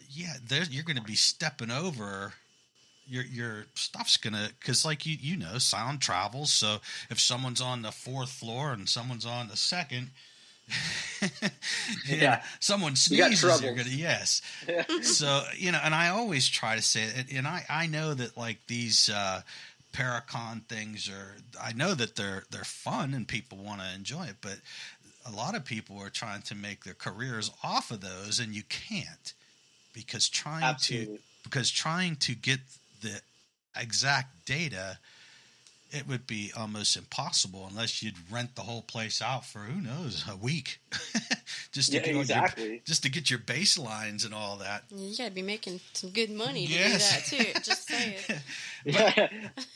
you're going to be stepping over. Your stuff's going to, because like sound travels. So if someone's on the 4th floor and someone's on the 2nd, someone sneezes, you're going to, yes. So, and I always try to say it, and I know that like these Paracon things I know that they're fun and people want to enjoy it, but a lot of people are trying to make their careers off of those, and you can't, because trying to get the exact data, it would be almost impossible unless you'd rent the whole place out for, who knows, a week, just to get your baselines and all that. You got to be making some good money to do that too. Just saying.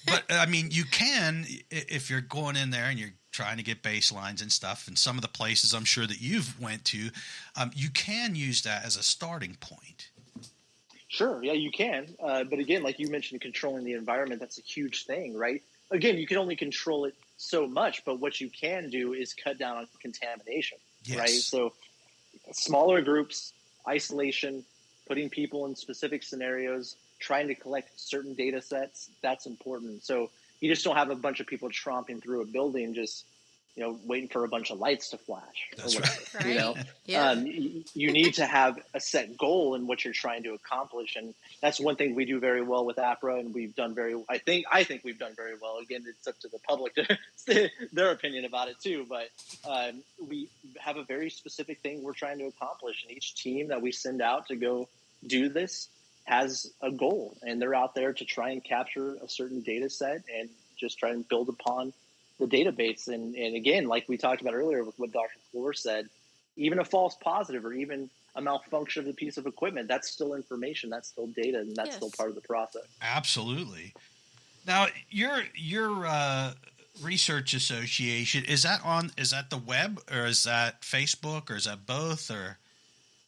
But I mean, you can, if you're going in there and you're trying to get baselines and stuff, and some of the places I'm sure that you've went to, you can use that as a starting point. Sure, yeah, you can. But again, like you mentioned, controlling the environment, that's a huge thing, right? Again, you can only control it so much, but what you can do is cut down on contamination, right? So smaller groups, isolation, putting people in specific scenarios, trying to collect certain data sets, that's important. So you just don't have a bunch of people tromping through a building just, waiting for a bunch of lights to flash. That's or whatever, right. Yeah. You need to have a set goal in what you're trying to accomplish. And that's one thing we do very well with APRA, and we've done I think we've done very well. Again, it's up to the public to say their opinion about it too. But we have a very specific thing we're trying to accomplish. And each team that we send out to go do this has a goal, and they're out there to try and capture a certain data set and just try and build upon the database. And again, like we talked about earlier with what Dr. Floor said, even a false positive or even a malfunction of a piece of equipment, that's still information, that's still data, and that's still part of the process. Absolutely. Now, your research association, is that the web, or is that Facebook, or is that both, or?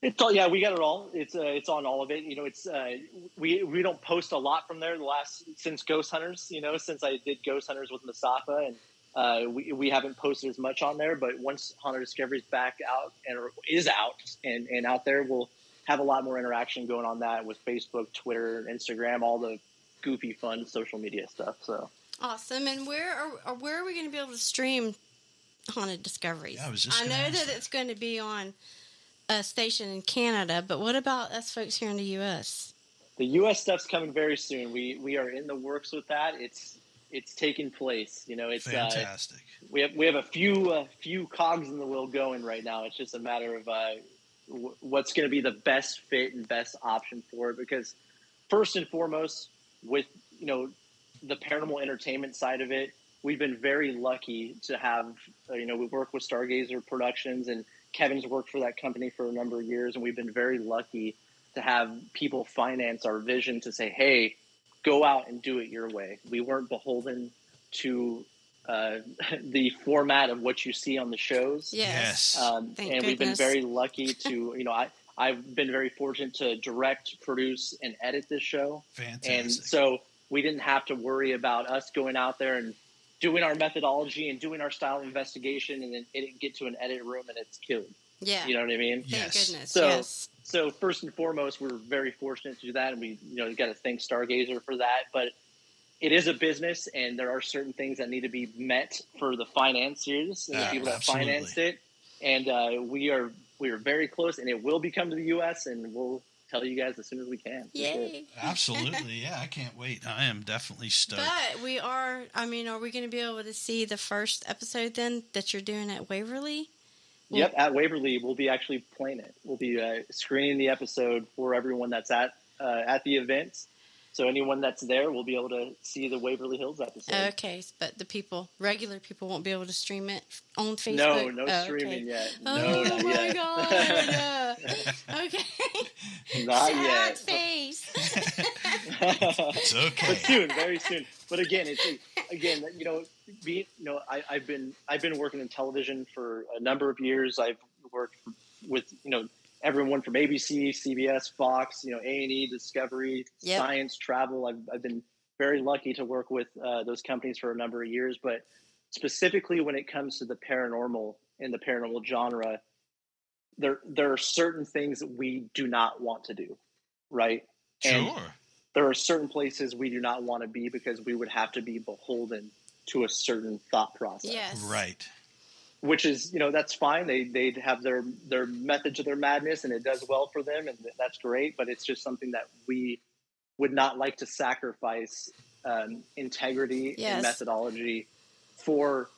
It's all, we got it all. It's on all of it. It's we don't post a lot from there since Ghost Hunters. Since I did Ghost Hunters with Mustafa, and we haven't posted as much on there. But once Haunted Discovery's back out is out and out there, we'll have a lot more interaction going on that with Facebook, Twitter, Instagram, all the goofy, fun social media stuff. So awesome. And where are we going to be able to stream Haunted Discoveries? Yeah, I was just I know that it's going to be on station in Canada, but what about us folks here in the U.S.? The U.S. stuff's coming very soon. We are in the works with that. It's taking place. It's fantastic. We have a few cogs in the wheel going right now. It's just a matter of what's going to be the best fit and best option for it. Because first and foremost, with the paranormal entertainment side of it, we've been very lucky to have we work with Stargazer Productions, and Kevin's worked for that company for a number of years, and we've been very lucky to have people finance our vision to say, hey, go out and do it your way. We weren't beholden to the format of what you see on the shows. Yes. And we've been very lucky to, I've been very fortunate to direct, produce, and edit this show. Fantastic. And so we didn't have to worry about us going out there and doing our methodology and doing our style investigation and then it get to an edit room and it's killed. Yeah. You know what I mean? Thank goodness. So, yes. So first and foremost, we're very fortunate to do that, and we got to thank Stargazer for that. But it is a business, and there are certain things that need to be met for the financiers and the people that absolutely. financed it. And we are very close, and it will be coming to the U.S., and we'll tell you guys as soon as we can. Yay! Absolutely, yeah. I can't wait. I am definitely stoked. But we are. I mean, are we going to be able to see the first episode then that you're doing at Waverly? Yep, at Waverly, we'll be actually playing it. We'll be screening the episode for everyone that's at the event. So anyone that's there will be able to see the Waverly Hills episode. Okay, but regular people won't be able to stream it on Facebook? No streaming yet. Oh, not my yet. God. Okay. Not Sad yet. face. It's okay. But soon, very soon. But again, I've been working in television for a number of years. I've worked with everyone from ABC, CBS, Fox, A&E, Discovery, Yep. Science, Travel. I've been very lucky to work with those companies for a number of years. But specifically when it comes to the paranormal and the paranormal genre, there are certain things that we do not want to do, right? Sure. And there are certain places we do not want to be because we would have to be beholden to a certain thought process. Yes. Right. Which is, that's fine. They have their method to their madness, and it does well for them, and that's great. But it's just something that we would not like to sacrifice integrity and methodology for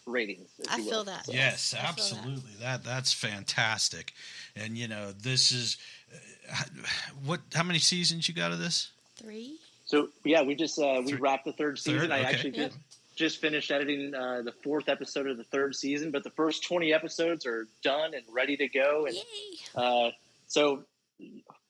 ratings. I feel that. So. Yes, absolutely. That's fantastic. And this is how many seasons you got of this? 3. So yeah, we just we wrapped the third season. Okay. I actually just finished editing the 4th episode of the 3rd season, but the first 20 episodes are done and ready to go. And Yay. So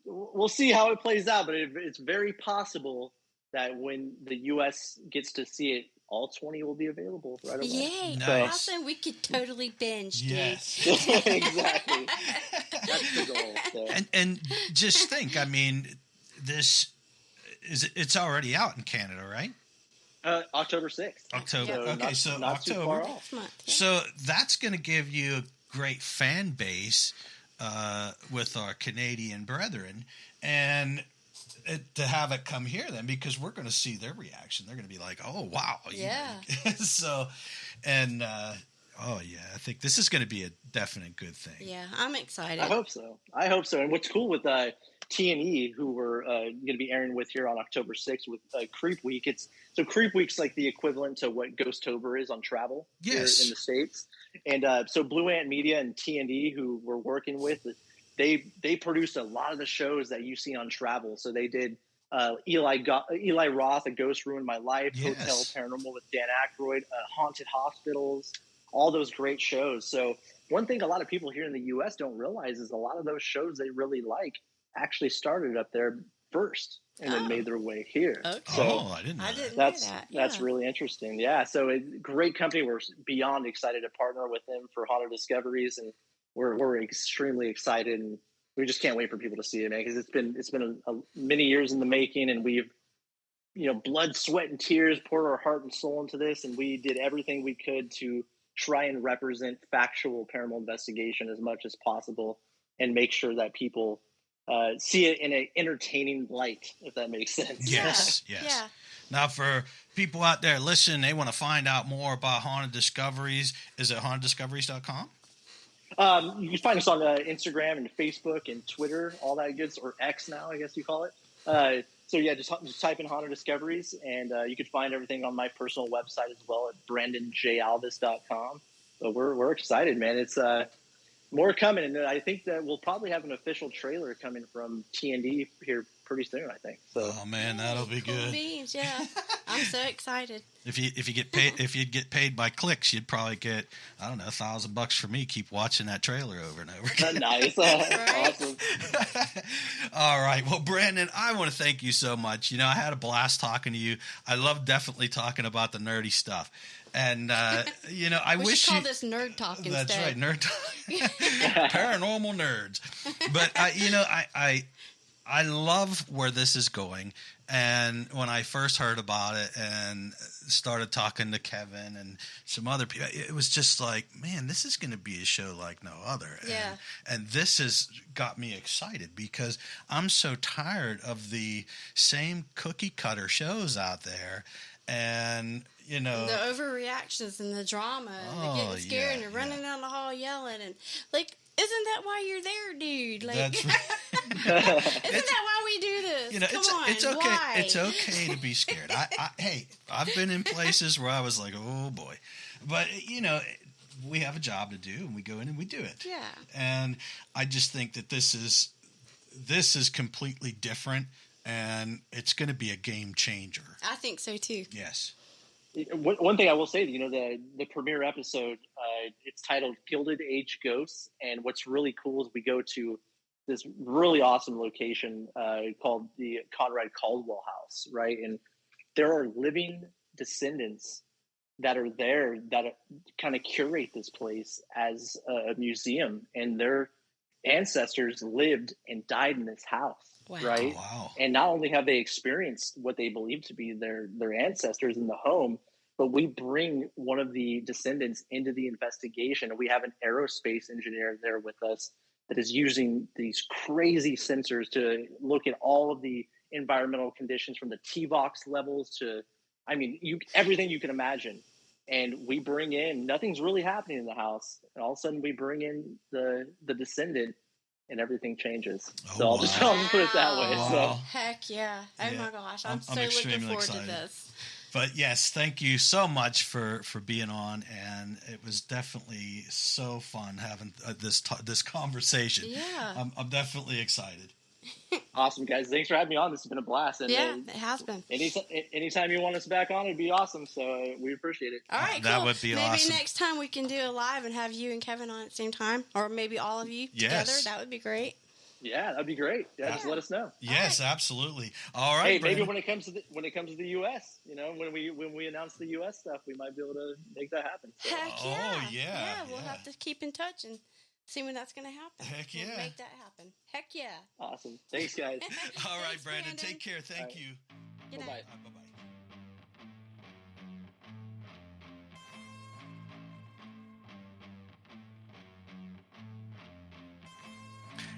we'll see how it plays out, but it's very possible that when the U.S. gets to see it, all 20 will be available right away. Yay. Nice. Awesome. We could totally binge, dude. Yes. Exactly. That's the goal. So. And just think, I mean, it's already out in Canada, right? October 6th. October. So Okay, so not October. too far off. So that's going to give you a great fan base with our Canadian brethren, and to have it come here then, because we're going to see their reaction. They're going to be like, "Oh, wow!" Yeah. So, and oh yeah, I think this is going to be a definite good thing. Yeah, I'm excited. I hope so. And what's cool with T&E, who we're going to be airing with here on October 6th with Creep Week. So Creep Week's like the equivalent to what Ghostober is on travel here in the States. And so Blue Ant Media and T&E, who we're working with, they produced a lot of the shows that you see on travel. So they did Eli Roth, A Ghost Ruined My Life, Yes. Hotel Paranormal with Dan Aykroyd, Haunted Hospitals, all those great shows. So one thing a lot of people here in the U.S. don't realize is a lot of those shows they really like actually started up there first and then made their way here. Okay. So I didn't know that. That's really interesting. Yeah. So a great company. We're beyond excited to partner with them for Haunted Discoveries, and we're extremely excited, and we just can't wait for people to see it, man, because it's been many years in the making, and we've blood, sweat, and tears poured our heart and soul into this, and we did everything we could to try and represent factual paranormal investigation as much as possible and make sure that people see it in an entertaining light, if that makes sense. Yes. Yeah. Now, for people out there listening, they want to find out more about Haunted Discoveries. Is it hauntediscoveries.com? You can find us on Instagram and Facebook and Twitter, all that good, or X now, I guess you call it. So yeah, just type in Haunted Discoveries, and you can find everything on my personal website as well at brandonjalvis.com. So we're excited, man. It's more coming, and I think that we'll probably have an official trailer coming from TND here pretty soon, I think. So. Oh man, that'll be cool good. Beans, yeah. I'm so excited. If you get paid, if you'd get paid by clicks, you'd probably get, I don't know, $1,000 for me. Keep watching that trailer over and over again. Nice, Right? Awesome. All right, well, Brandon, I want to thank you so much. I had a blast talking to you. I love definitely talking about the nerdy stuff. And, I we wish should call this nerd talk instead. That's right, nerd talk. Paranormal nerds. But, I love where this is going. And when I first heard about it and started talking to Kevin and some other people, it was just like, man, this is going to be a show like no other. Yeah. And this has got me excited because I'm so tired of the same cookie cutter shows out there. And, the overreactions and the drama and the getting scared and running down the hall yelling and like, isn't that why you're there, dude? Like, that's right. Isn't that why we do this? Come on, it's okay. why? It's okay to be scared. Hey, I've been in places where I was like, oh boy, but we have a job to do, and we go in and we do it. Yeah. And I just think that this is completely different, and it's going to be a game changer. I think so too. Yes. One thing I will say, the premiere episode, it's titled Gilded Age Ghosts. And what's really cool is we go to this really awesome location called the Conrad Caldwell House, right? And there are living descendants that are there that kind of curate this place as a museum. And their ancestors lived and died in this house. Wow. Right. Oh, wow. And not only have they experienced what they believe to be their ancestors in the home, but we bring one of the descendants into the investigation. And we have an aerospace engineer there with us that is using these crazy sensors to look at all of the environmental conditions from the T-Vox levels to, everything you can imagine. And we bring in, nothing's really happening in the house. And all of a sudden we bring in the descendant, and everything changes. Oh, so I'll wow. just put it that way. Wow. So Heck yeah. Oh my gosh. I'm so looking extremely forward excited. to this. But yes, thank you so much for being on, and it was definitely so fun having this conversation. Yeah. I'm definitely excited. Awesome, guys. Thanks for having me on. This has been a blast. And, Yeah, it has been. Anytime you want us back on, it'd be awesome. So we appreciate it. All right, That cool. would be maybe awesome. Next time we can do a live and have you and Kevin on at the same time, or maybe all of you together. That would be great. Yeah, that'd be great. Yeah, just let us know. Yes, right. Absolutely. All right. Hey, maybe Brandon. when it comes to the U.S., when we announce the U.S. stuff, we might be able to make that happen. So. Heck Oh, yeah. yeah, Yeah, we'll yeah. have to keep in touch and see when that's going to happen. Heck We'll yeah. make that happen. Heck yeah. Awesome. Thanks, guys. All right, Thanks, Brandon. Take care. Thank right. you. Good night. Bye-bye. Bye-bye.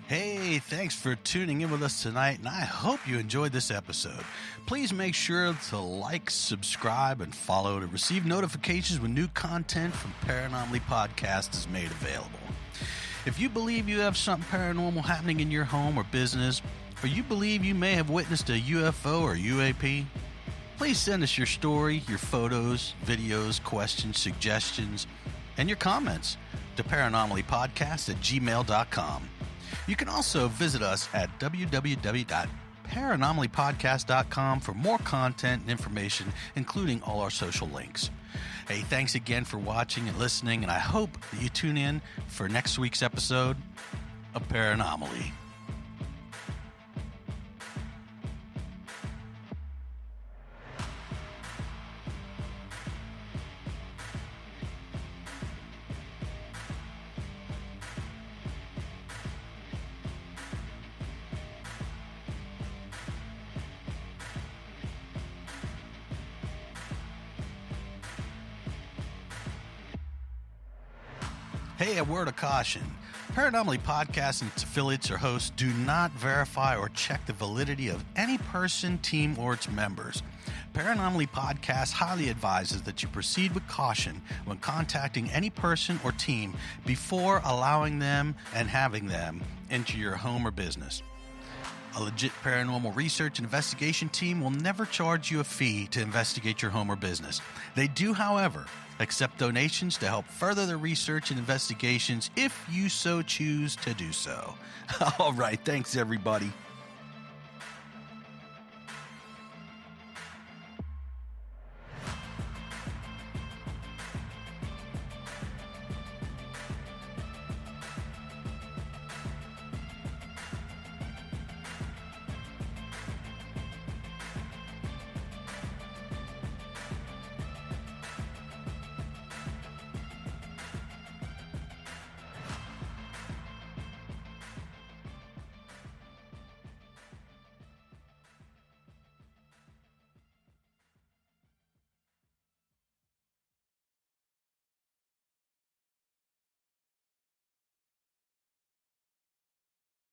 Hey, thanks for tuning in with us tonight, and I hope you enjoyed this episode. Please make sure to like, subscribe, and follow to receive notifications when new content from Paranomaly Podcast is made available. If you believe you have something paranormal happening in your home or business, or you believe you may have witnessed a UFO or UAP, please send us your story, your photos, videos, questions, suggestions, and your comments to paranomalypodcast@gmail.com. You can also visit us at www.paranomalypodcast.com for more content and information, including all our social links. Hey, thanks again for watching and listening, and I hope that you tune in for next week's episode of Paranomaly. Hey, a word of caution. Paranomaly Podcast and its affiliates or hosts do not verify or check the validity of any person, team, or its members. Paranomaly Podcast highly advises that you proceed with caution when contacting any person or team before allowing them and having them into your home or business. A legit paranormal research and investigation team will never charge you a fee to investigate your home or business. They do, however, accept donations to help further the research and investigations if you so choose to do so. All right, thanks everybody.